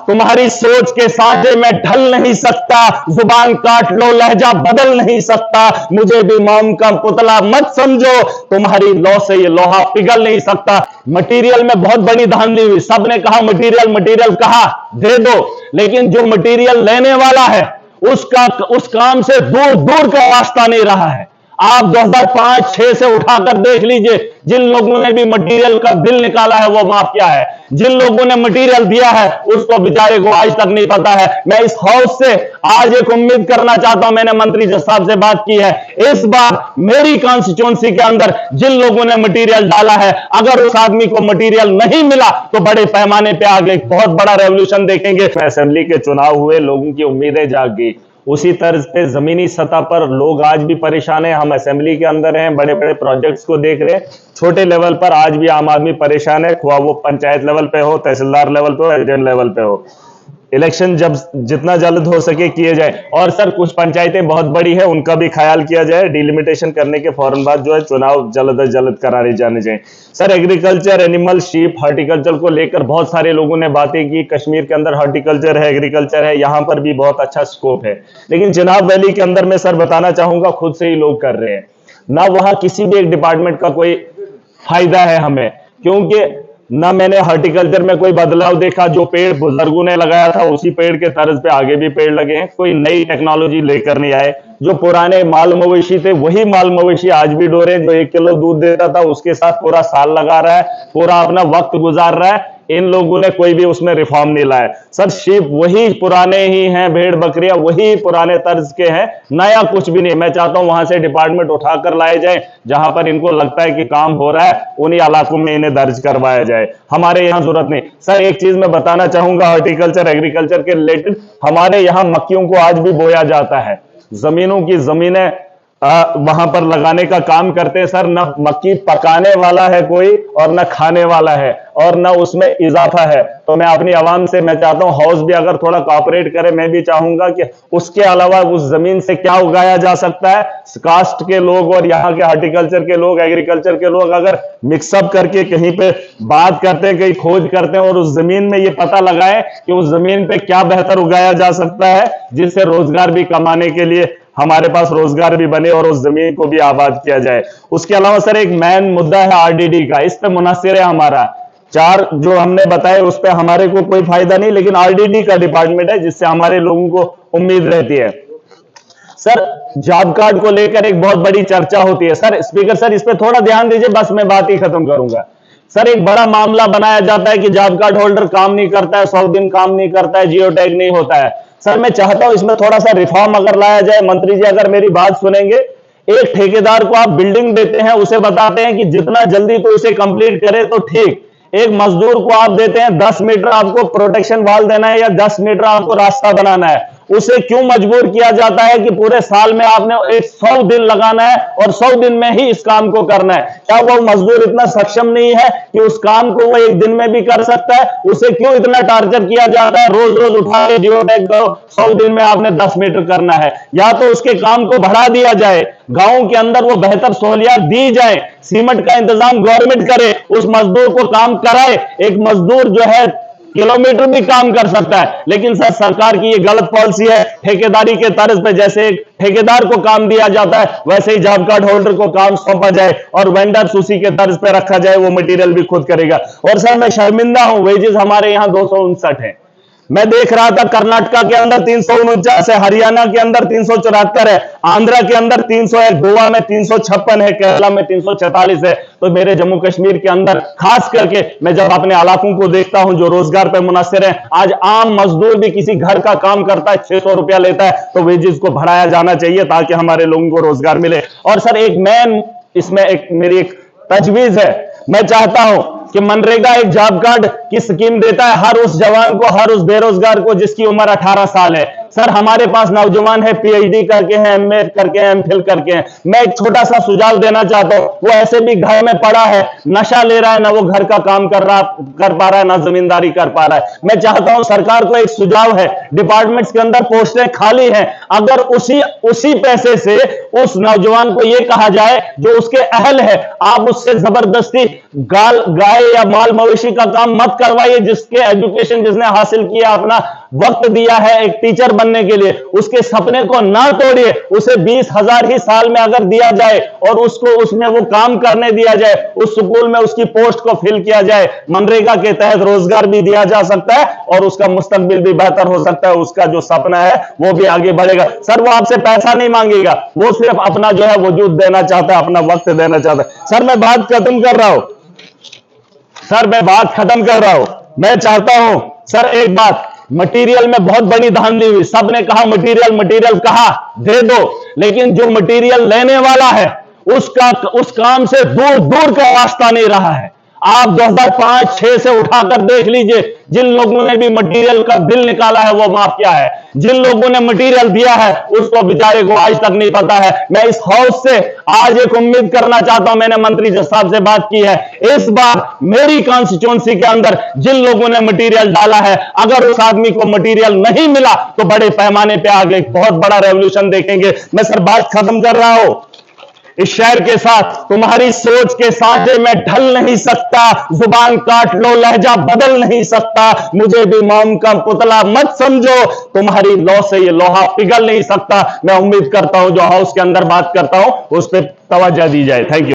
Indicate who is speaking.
Speaker 1: तुम्हारी सोच के साझे में ढल नहीं सकता, जुबान काट लो लहजा बदल नहीं सकता, मुझे भी मोम का पुतला मत समझो, तुम्हारी लौ से ये लोहा पिघल नहीं सकता। मटेरियल में बहुत बड़ी धांधली हुई, सबने कहा मटेरियल मटेरियल कहा दे दो, लेकिन जो मटेरियल लेने वाला है उसका उस काम से दूर दूर का रास्ता नहीं रहा है। आप 2005-6 से उठाकर देख लीजिए, जिन लोगों ने भी मटेरियल का बिल निकाला है वो माफिया है, जिन लोगों ने मटेरियल दिया है उसको बेचारे को आज तक नहीं पता है। मैं इस हाउस से आज एक उम्मीद करना चाहता हूं, मैंने मंत्री जज साहब से बात की है, इस बार मेरी कॉन्स्टिट्यूंसी के अंदर जिन लोगों ने मटेरियल डाला है, अगर उस आदमी को मटेरियल नहीं मिला तो बड़े पैमाने पे आगे बहुत बड़ा रेवोल्यूशन देखेंगे।
Speaker 2: असेंबली के चुनाव हुए, लोगों की उम्मीदें जाग गई, उसी तर्ज पे जमीनी सतह पर लोग आज भी परेशान हैं। हम असेंबली के अंदर हैं, बड़े बड़े प्रोजेक्ट्स को देख रहे हैं, छोटे लेवल पर आज भी आम आदमी परेशान है, खुआ वो पंचायत लेवल पे हो, तहसीलदार लेवल पे हो, एजेंट लेवल पे हो। इलेक्शन जब जितना जल्द हो सके किए जाए, और सर कुछ पंचायतें बहुत बड़ी है, उनका भी ख्याल किया जाए, डिलिमिटेशन करने के फौरन बाद जो है चुनाव जल्द से जल्द कराने जाने चाहिए। Sir agriculture, animal, sheep, horticulture को लेकर बहुत सारे लोगों ने बातें की, कश्मीर के अंदर हॉर्टिकल्चर है, एग्रीकल्चर है, यहाँ पर भी बहुत अच्छा स्कोप है, लेकिन चिनाब वैली के अंदर मैं सर बताना चाहूंगा खुद से ही लोग कर रहे हैं ना, वहां किसी भी एक डिपार्टमेंट का कोई फायदा है हमें, क्योंकि ना मैंने हॉर्टिकल्चर में कोई बदलाव देखा, जो पेड़ बुजुर्गों ने लगाया था उसी पेड़ के तर्ज पे आगे भी पेड़ लगे हैं, कोई नई टेक्नोलॉजी लेकर नहीं आए, जो पुराने माल मवेशी थे वही माल मवेशी आज भी डोरे, जो 1 किलो दूध देता था उसके साथ पूरा साल लगा रहा है, पूरा अपना वक्त गुजार रहा है। इन लोगों ने कोई भी उसमें रिफॉर्म नहीं लाया। सर शिप वही पुराने ही हैं, भेड़ बकरियां वही पुराने तर्ज के हैं, नया कुछ भी नहीं। मैं चाहता हूं वहां से डिपार्टमेंट उठाकर लाए जाए, जहां पर इनको लगता है कि काम हो रहा है उन्हीं इलाकों में इन्हें दर्ज करवाया जाए, हमारे यहाँ जरूरत नहीं। सर एक चीज मैं बताना चाहूंगा हॉर्टिकल्चर एग्रीकल्चर के रिलेटेड, हमारे यहाँ मक्खियों को आज भी बोया जाता है, जमीनों की जमीनें वहां पर लगाने का काम करते हैं। सर न मक्की पकाने वाला है कोई और न खाने वाला है और न उसमें इजाफा है। तो मैं अपनी आवाम से मैं चाहता हूं हाउस भी अगर थोड़ा कोऑपरेट करे, मैं भी चाहूंगा कि उसके अलावा उस जमीन से क्या उगाया जा सकता है, कास्ट के लोग और यहाँ के हॉर्टिकल्चर के लोग, एग्रीकल्चर के लोग अगर मिक्सअप करके कहीं पे बात करते हैं, कहीं खोज करते हैं और उस जमीन में ये पता लगाए कि उस जमीन पे क्या बेहतर उगाया जा सकता है, जिससे रोजगार भी कमाने के लिए हमारे पास रोजगार भी बने और उस जमीन को भी आबाद किया जाए। उसके अलावा सर एक मेन मुद्दा है आरडीडी का, इस पे मुनासिर है हमारा, 4 जो हमने बताए उस पे हमारे को कोई फायदा नहीं, लेकिन आरडीडी का डिपार्टमेंट है जिससे हमारे लोगों को उम्मीद रहती है। सर जॉब कार्ड को लेकर एक बहुत बड़ी चर्चा होती है। सर स्पीकर सर इस पे थोड़ा ध्यान दीजिए, बस मैं बात ही खत्म करूंगा। सर एक बड़ा मामला बनाया जाता है कि जॉब कार्ड होल्डर काम नहीं करता है, 100 दिन काम नहीं करता है, जियो टैग नहीं होता है। सर मैं चाहता हूं इसमें थोड़ा सा रिफॉर्म अगर लाया जाए, मंत्री जी अगर मेरी बात सुनेंगे, एक ठेकेदार को आप बिल्डिंग देते हैं, उसे बताते हैं कि जितना जल्दी तो उसे कंप्लीट करे तो ठीक, एक मजदूर को आप देते हैं 10 मीटर आपको प्रोटेक्शन वाल देना है या 10 मीटर आपको रास्ता बनाना है, उसे क्यों मजबूर किया जाता है कि पूरे साल में आपने 100 दिन लगाना है और 100 दिन में ही इस काम को करना है? क्या वो मजदूर इतना सक्षम नहीं है कि उस काम को वो 1 दिन में भी कर सकता है? उसे क्यों इतना टार्चर किया जाता है, रोज रोज उठा के जियो टैग करो, 100 दिन में आपने 10 मीटर करना है? या तो उसके काम को बढ़ा दिया जाए, गांव के अंदर वो बेहतर सहूलियत दी जाए, सीमेंट का इंतजाम गवर्नमेंट करे, उस मजदूर को काम कराए। एक मजदूर जो है किलोमीटर भी काम कर सकता है, लेकिन सर सरकार की ये गलत पॉलिसी है, ठेकेदारी के तर्ज पे जैसे एक ठेकेदार को काम दिया जाता है वैसे ही जॉब कार्ड होल्डर को काम सौंपा जाए और वेंडर्स उसी के तर्ज पे रखा जाए, वो मटेरियल भी खुद करेगा। और सर मैं शर्मिंदा हूं, वेजेस हमारे यहाँ 259 है, मैं देख रहा था कर्नाटका के अंदर 349 है, हरियाणा के अंदर 374 है, आंध्रा के अंदर 300 है, गोवा में 356 है, केरला में 344 है। तो मेरे जम्मू कश्मीर के अंदर खास करके मैं जब अपने इलाकों को देखता हूं जो रोजगार पर मुनासिर है, आज आम मजदूर भी किसी घर का काम करता है 600 रुपया लेता है, तो वेजेस को बढ़ाया जाना चाहिए ताकि हमारे लोगों को रोजगार मिले। और सर एक मैन इसमें एक मेरी एक तजवीज है, मैं चाहता हूं कि मनरेगा एक जॉब कार्ड की स्कीम देता है हर उस जवान को, हर उस बेरोजगार को जिसकी उम्र 18 साल है।
Speaker 1: सर हमारे पास नौजवान है, पीएचडी करके हैं, एमए करके हैं, एमफिल करके हैं। मैं एक छोटा सा सुझाव देना चाहता हूं, वो ऐसे भी घर में पड़ा है, नशा ले रहा है, ना वो घर का काम कर पा रहा है, ना जमींदारी कर पा रहा है। मैं चाहता हूं सरकार को एक सुझाव है, डिपार्टमेंट्स के अंदर पोस्टें खाली हैं, अगर उसी पैसे से उस नौजवान को यह कहा जाए जो उसके अहल है, आप उससे जबरदस्ती गाय या माल मवेशी का काम मत करवाइए। जिसके एजुकेशन जिसने हासिल किया, अपना वक्त दिया है एक टीचर बनने के लिए, उसके सपने को ना तोड़िए। उसे 20,000 ही साल में अगर दिया जाए और उसको उसमें वो काम करने दिया जाए, उस स्कूल में उसकी पोस्ट को फिल किया जाए, मनरेगा के तहत रोजगार भी दिया जा सकता है और उसका मुस्तकबिल भी बेहतर हो सकता है, उसका जो सपना है वो भी आगे बढ़ेगा। सर वो आपसे पैसा नहीं मांगेगा, वो सिर्फ अपना जो है वजूद देना चाहता है, अपना वक्त देना चाहता है। सर मैं बात खत्म कर रहा हूं, मैं चाहता हूं सर एक बात, मटेरियल में बहुत बड़ी धांधली हुई, सबने कहा मटेरियल कहा दे दो, लेकिन जो मटेरियल लेने वाला है उस काम से दूर दूर का रास्ता नहीं रहा है। आप 2005-6 से उठाकर देख लीजिए, जिन लोगों ने भी मटेरियल का बिल निकाला है वो माफिया है, जिन लोगों ने मटेरियल दिया है उसको बेचारे को आज तक नहीं पता है। मैं इस हाउस से आज एक उम्मीद करना चाहता हूं, मैंने मंत्री साहब से बात की है, इस बार मेरी कॉन्स्टिट्यूंसी के अंदर जिन लोगों ने मटेरियल डाला है, अगर उस आदमी को मटेरियल नहीं मिला तो बड़े पैमाने पे आगे बहुत बड़ा रेवोल्यूशन देखेंगे। मैं सर बात खत्म कर रहा हूं, इस शहर के साथ तुम्हारी सोच के सांचे में ढल नहीं सकता, जुबान काट लो लहजा बदल नहीं सकता, मुझे भी मोम का पुतला मत समझो, तुम्हारी लौ से ये लोहा पिघल नहीं सकता। मैं उम्मीद करता हूं जो हाउस के अंदर बात करता हूं उस पर तवज्जो दी जाए। Thank you.